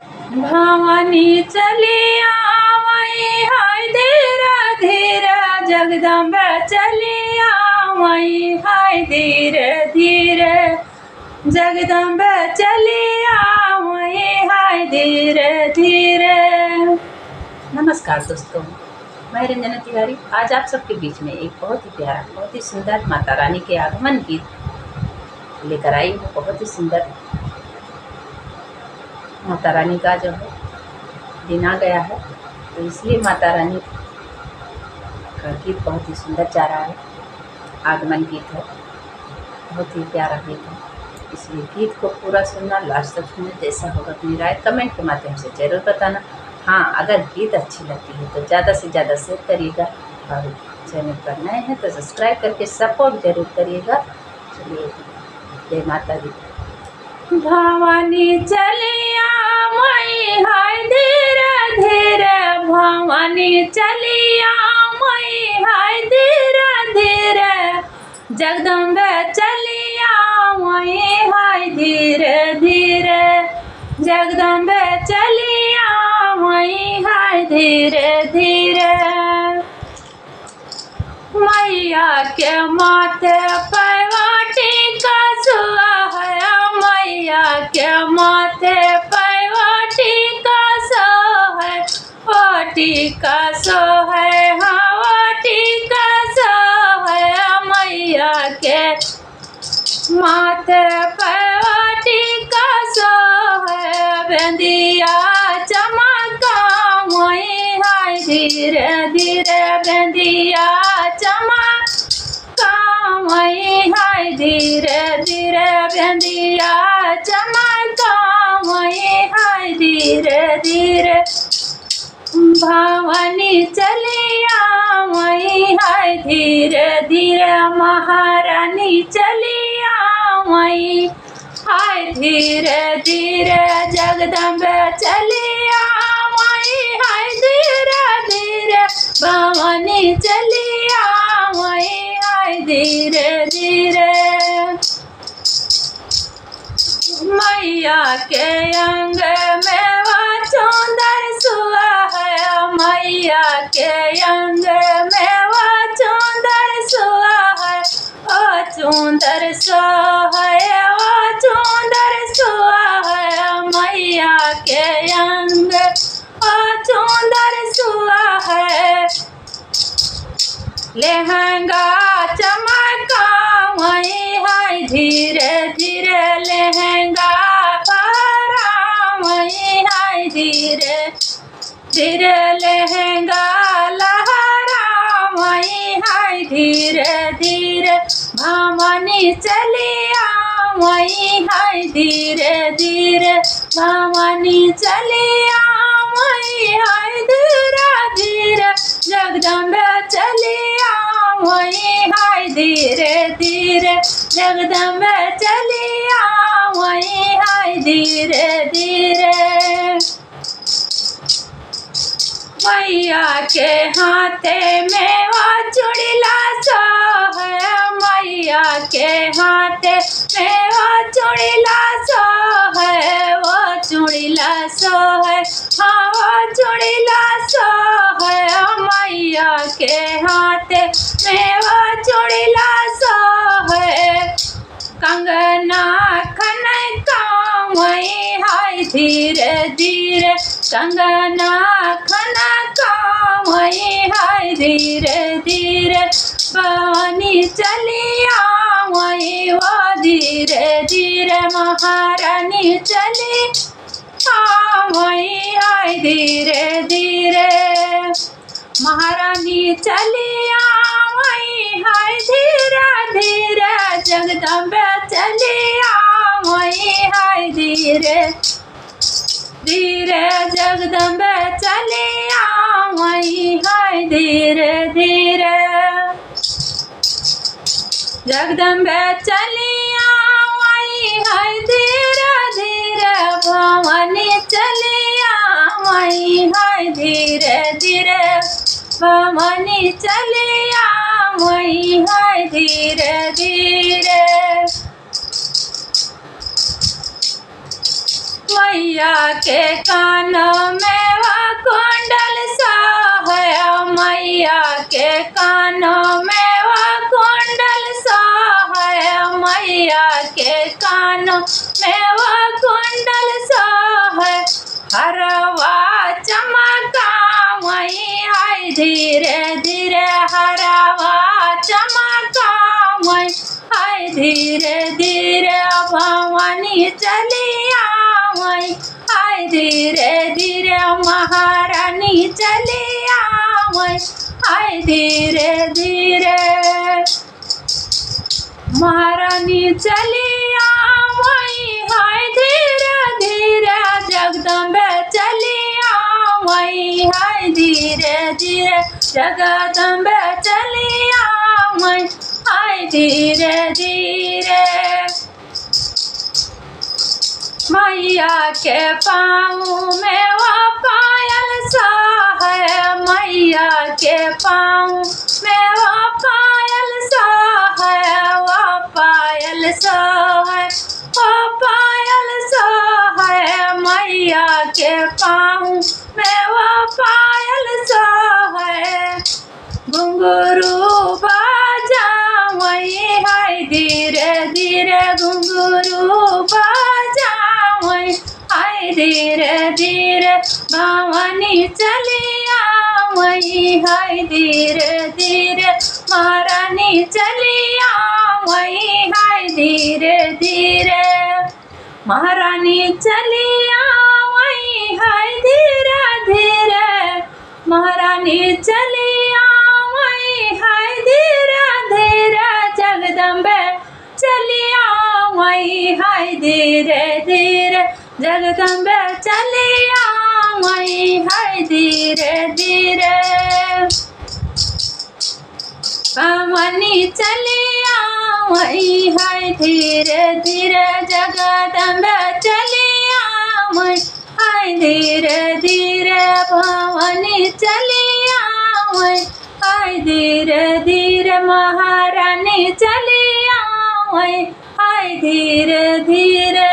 भवानी चलिया वही हाय धीरे धीरे जगदम्बा चलिया वही हाय धीरे धीरे जगदम्बा चलिया वही हाय धीरे धीरे। नमस्कार दोस्तों, मैं रंजना तिवारी आज आप सबके बीच में एक बहुत ही प्यारा, बहुत ही सुंदर माता रानी के आगमन गीत लेकर आई हूँ। बहुत ही सुंदर माता रानी का जो है दिन आ गया है, तो इसलिए माता रानी का गीत बहुत ही सुंदर जा रहा है। आगमन गीत है, बहुत ही प्यारा गीत है, इसलिए गीत को पूरा सुनना, लास्ट तक सुनना। जैसा होगा अपनी राय कमेंट के माध्यम से ज़रूर बताना। हाँ, अगर गीत अच्छी लगती है तो ज़्यादा से ज़्यादा शेयर करिएगा और चैनल पर नए हैं तो सब्सक्राइब करके सपोर्ट जरूर करिएगा। चलिए, जय माता दी। भवानी चलिया मई हाय धीरे धीरे, भवानी चलिया मई हाय धीरे धीरे जगदम्बा चलिया मई हाय धीरे धीरे जगदम्बा चलिया मई हाय धीरे धीरे। मैया के माथे पैवाटी का सुआ है, मैया के माथे पैवाटी का सो है, वाटी का सो है, हाँ वाटी का सो है। मैया के माथे पैवाटी का सो है, बेंदिया चमका वही हाय धीरे धीरे बेंदिया चमका वही हाय धीरे धीरे बेंदिया चमका वही हाय धीरे धीरे। भवानी चलिया वही हाय धीरे धीरे, महारानी चलिया वही हाय धीरे धीरे जगदम्बा चलिया वही हाय धीरे धीरे। भवानी चलिया वही हाय धीरे धीरे। मैया के अंग में वो चुंदर सुआ है, मैया के अंग में वो चुंदर सुआ है, ओ चुंदर सो है, ओ चुंदर सुआ है। मैया के अंग ओ चुंदर सुआ है, लहंगा चमका वही हाय धीरे धीरे लहंगा पहरा वही हाय धीरे धीरे लहंगा लहरा वही हाय धीरे धीरे। भवानी चलिया वही हाय धीरे धीरे, भवानी चलिया वही हाय धीरे धीरे जगदम्बा चलिया वही हाय धीरे धीरे जगदम्बा चलिया वही हाय धीरे धीरे। मैया के हाथे में वो चूड़िला सो है, मैया के हाथे में वो चूड़िला सो है, वो चूड़िला सो है, हाँ वो चूड़िला सो है। मैया के हाथे में वो चूड़िला सो है, कंगना खनका वही हाय धीरे धीरे कंगना खनका वही हाय धीरे धीरे। भवानी चलिया वही वो धीरे धीरे, महारानी चली वही हाय धीरे धीरे। महारानी चलिया वही हाय धीरे धीरे जगदम्बा चलिया वही हाय धीरे धीरे जगदम्बा चलिया वही हाय धीरे धीरे जगदम्बा चलिया वही हाय धीरे धीरे। भवानी चलिया वही हाय धीरे धीरे, भवानी चलिया वही हाय धीरे धीरे। मैया के कान में वो कुंडल सोहे, मैया के कान में वो कुंडल सोहे, मैया के कान में वो कुंडल सोहे। हरवा चमका मई हाय धीरे धीरे, हरवा चमका मई हाय धीरे धीरे, भवानी चलिया मई हाय धीरे धीरे, महारानी चलिया मई हाय धीरे धीरे, महारानी चलिया मई हाय धीरे धीरे, जगदम्बे चलिया मई हाय धीरे धीरे, जगदम्बे चलिया मई हाय धीरे धीरे। मैया के पाँव में वो पायल सोहे, मैया के पाँव में वो पायल सोहे, वो पायल सोहे, वो पायल सोहे, मैया के पाँव में वो पायल सोहे। घुंघरू बाजा मई हाय धीरे धीरे, घुंघरू बाजा मई हाय धीरे धीरे, भवानी चलिया मई हाय धीरे धीरे, महारानी चलिया मई हाय धीरे धीरे, महारानी चलिया मई हाय धीरे धीरे, महारानी चलिया मई हाय धीरे धीरे, जगदम्बे चलिया मई हाय धीरे धीरे, जगदम्बे चलिया मई हाय धीरे धीरे, भवानी चलिया मई हाय धीरे धीरे, जगदम्बे चलिया मई हाय धीरे धीरे, भवानी चलिया मई हाय धीरे धीरे, महारानी चलिया मई हाय धीरे धीरे।